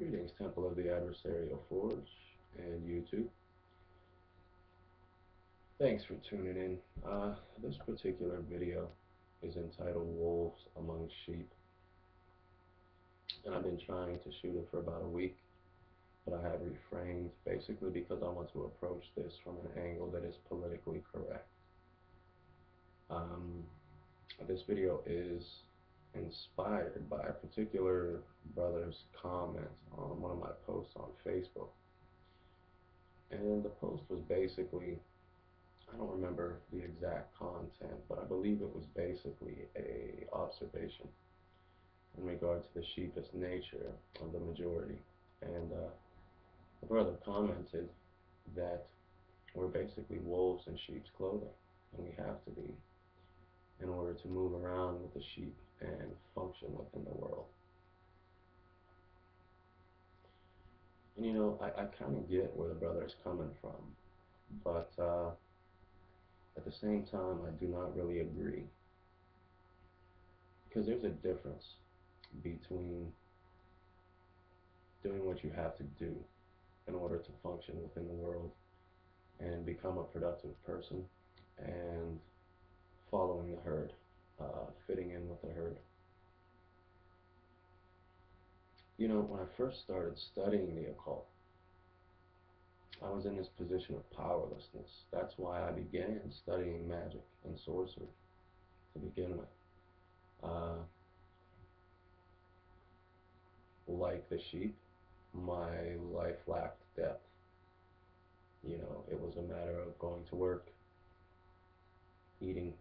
Greetings, Temple of the Adversarial Forge and YouTube. Thanks for tuning in. This particular video is entitled Wolves Among Sheep, and I've been trying to shoot it for about a week, but I have refrained basically because I want to approach this from an angle that is politically correct. Um, this video is inspired by a particular brother's comment on one of my posts on Facebook. And the post was basically, I don't remember the exact content, but I believe it was basically a observation in regard to the sheepish nature of the majority. And the brother commented that we're basically wolves in sheep's clothing, and we have to be in order to move around with the sheep and function within the world. And I kind of get where the brother is coming from, but at the same time, I do not really agree. Because there's a difference between doing what you have to do in order to function within the world and become a productive person and following the herd, fitting in with the herd. When I first started studying the occult, I was in this position of powerlessness. That's why I began studying magic and sorcery to begin with. Like the sheep, my life lacked depth. It was a matter of going to work, eating,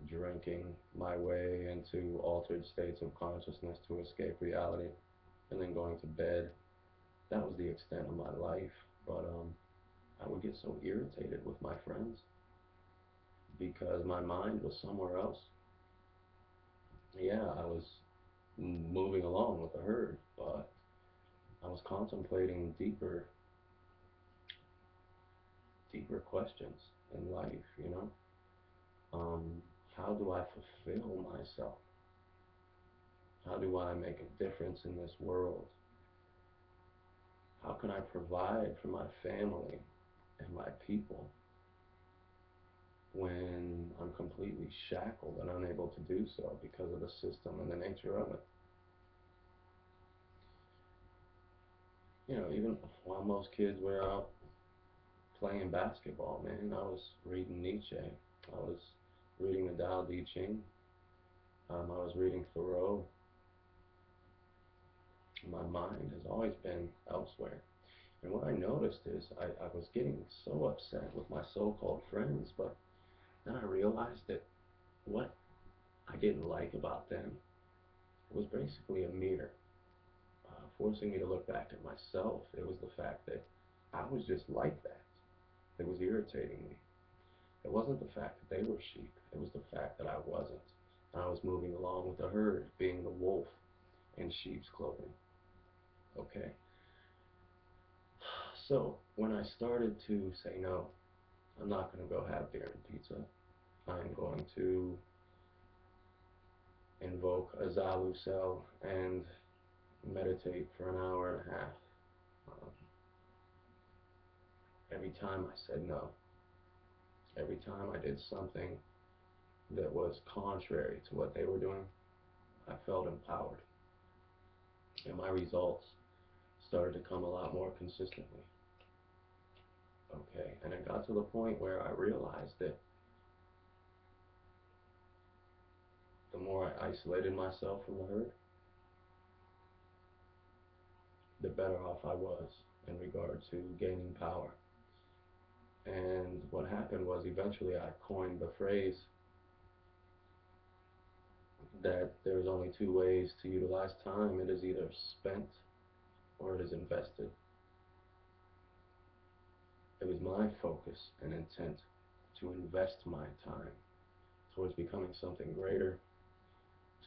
drinking my way into altered states of consciousness to escape reality, and then going to bed. That was the extent of my life. But I would get so irritated with my friends because my mind was somewhere else. Yeah, I was moving along with the herd, but I was contemplating deeper questions in life. How do I fulfill myself? How do I make a difference in this world? How can I provide for my family and my people when I'm completely shackled and unable to do so because of the system and the nature of it? Even while most kids were out playing basketball, man, I was reading Nietzsche. I was reading the Tao Te Ching. I was reading Thoreau. My mind has always been elsewhere. And what I noticed is I was getting so upset with my so-called friends, but then I realized that what I didn't like about them was basically a mirror, forcing me to look back at myself. It was the fact that I was just like that that was irritating me. It wasn't the fact that they were sheep. It was the fact that I wasn't. I was moving along with the herd, being the wolf in sheep's clothing. Okay? So when I started to say no, I'm not going to go have beer and pizza. I'm going to invoke a Zalu cell and meditate for an hour and a half. Um, every time I said no, every time I did something that was contrary to what they were doing, I felt empowered. And my results started to come a lot more consistently. Okay, and it got to the point where I realized that the more I isolated myself from the herd, the better off I was in regard to gaining power. And what happened was eventually I coined the phrase that there's only two ways to utilize time. It is either spent or it is invested. It was my focus and intent to invest my time towards becoming something greater,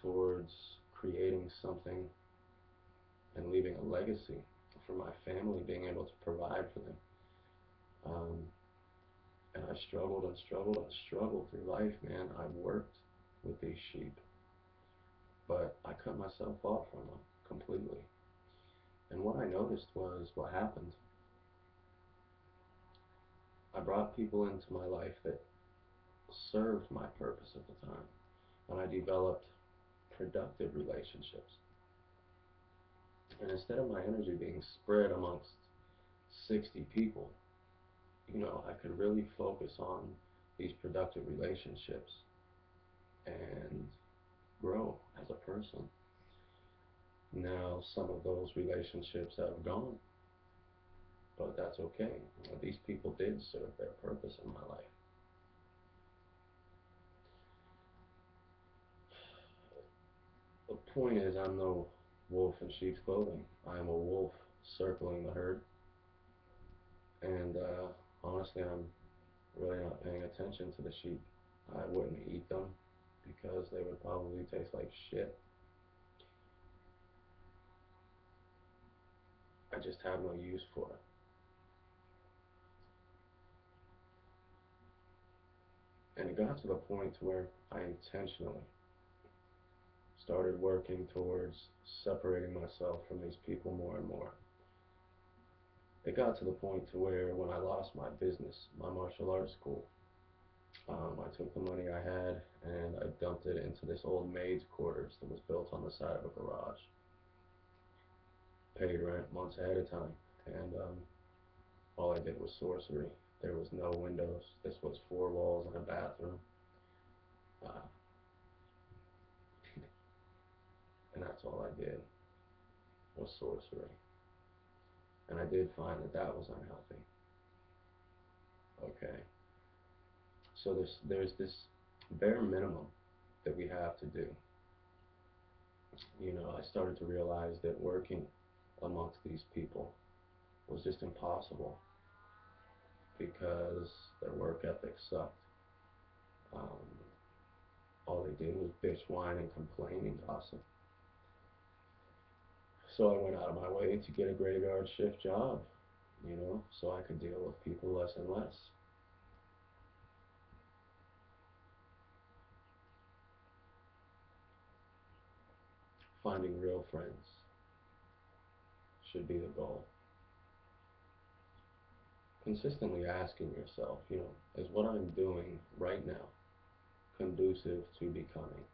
towards creating something and leaving a legacy for my family, being able to provide for them. And I struggled and struggled and struggled through life, man. I worked with these sheep, but I cut myself off from them completely. And what I noticed was what happened. I brought people into my life that served my purpose at the time, and I developed productive relationships. And instead of my energy being spread amongst 60 people, I could really focus on these productive relationships and grow as a person. Now, some of those relationships have gone, but that's okay. These people did serve their purpose in my life. The point is, I'm no wolf in sheep's clothing. I am a wolf circling the herd, and honestly, I'm really not paying attention to the sheep. I wouldn't eat them because they would probably taste like shit. I just have no use for it. And it got to the point where I intentionally started working towards separating myself from these people more and more. It got to the point to where when I lost my business, my martial arts school, I took the money I had and I dumped it into this old maid's quarters that was built on the side of a garage. Paid rent months ahead of time, and all I did was sorcery. There was no windows. This was four walls and a bathroom, uh, and that's all I did was sorcery. And I did find that that was unhealthy. Okay, so there's this bare minimum that we have to do. I started to realize that working amongst these people was just impossible because their work ethic sucked. Um, all they did was bitch, whine, and complain and gossip. So I went out of my way to get a graveyard shift job, so I could deal with people less and less. Finding real friends should be the goal. Consistently asking yourself, is what I'm doing right now conducive to becoming?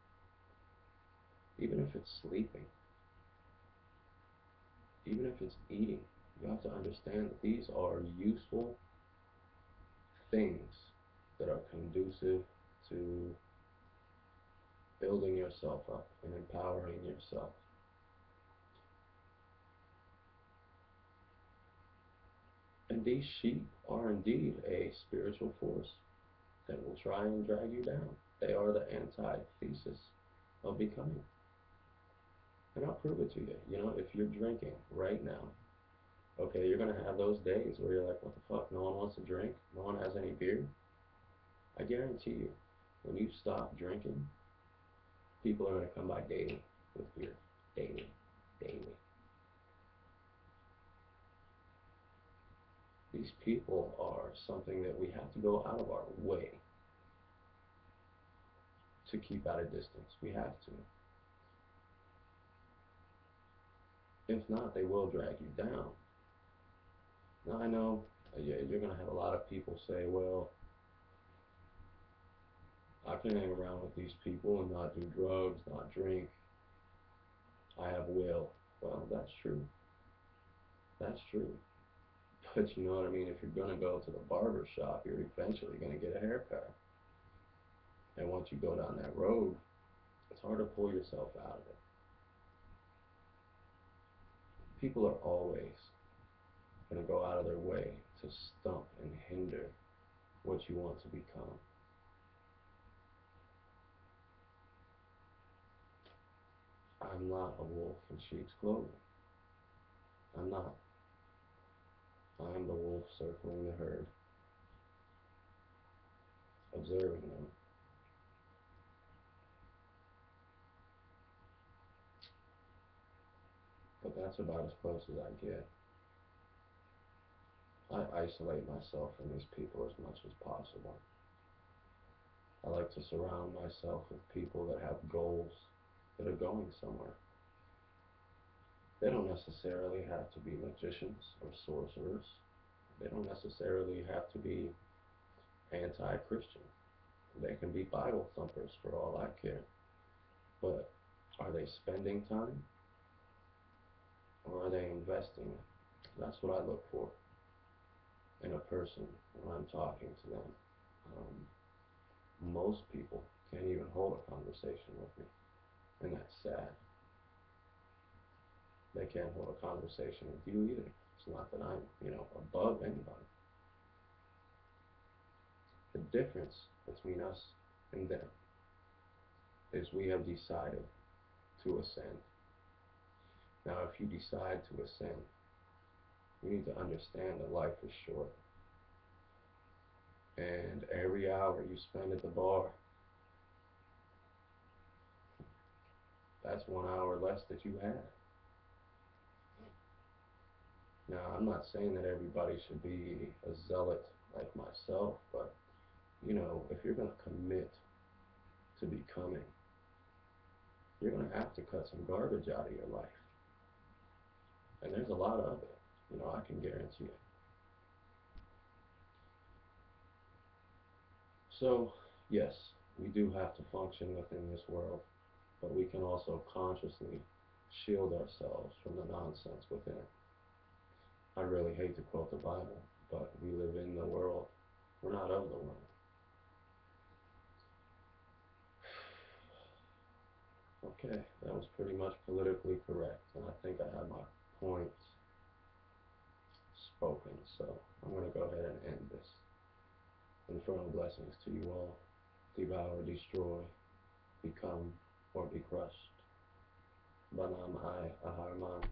Even if it's sleeping, even if it's eating, you have to understand that these are useful things that are conducive to building yourself up and empowering yourself. And these sheep are indeed a spiritual force that will try and drag you down. They are the antithesis of becoming. And I'll prove it to you. If you're drinking right now, okay, you're going to have those days where you're like, what the fuck? No one wants to drink? No one has any beer? I guarantee you, when you stop drinking, people are going to come by daily with beer. Daily. Daily. These people are something that we have to go out of our way to keep at a distance. We have to. If not, they will drag you down. Now, I know you're going to have a lot of people say, well, I can hang around with these people and not do drugs, not drink. I have will. Well, that's true. That's true. But you know what I mean? If you're going to go to the barber shop, you're eventually going to get a haircut. And once you go down that road, it's hard to pull yourself out of it. People are always going to go out of their way to stump and hinder what you want to become. I'm not a wolf in sheep's clothing. I'm not. I'm the wolf circling the herd, observing them. But that's about as close as I get. I isolate myself from these people as much as possible. I like to surround myself with people that have goals that are going somewhere. They don't necessarily have to be magicians or sorcerers. They don't necessarily have to be anti-Christian. They can be Bible thumpers for all I care. But are they spending time or are they investing it? That's what I look for in a person when I'm talking to them. Most people can't even hold a conversation with me, and that's sad. They can't hold a conversation with you either. It's not that I'm, above anybody. The difference between us and them is we have decided to ascend. Now, if you decide to ascend, you need to understand that life is short. And every hour you spend at the bar, that's 1 hour less that you have. Now, I'm not saying that everybody should be a zealot like myself, but, if you're going to commit to becoming, you're going to have to cut some garbage out of your life. And there's a lot of it, I can guarantee it. So, yes, we do have to function within this world, but we can also consciously shield ourselves from the nonsense within it. I really hate to quote the Bible, but we live in the world. We're not of the world. Okay, that was pretty much politically correct, and I think I have my points spoken, so I'm going to go ahead and end this. Infernal blessings to you all. Devour, destroy, become, or be crushed. Banam I Aharman.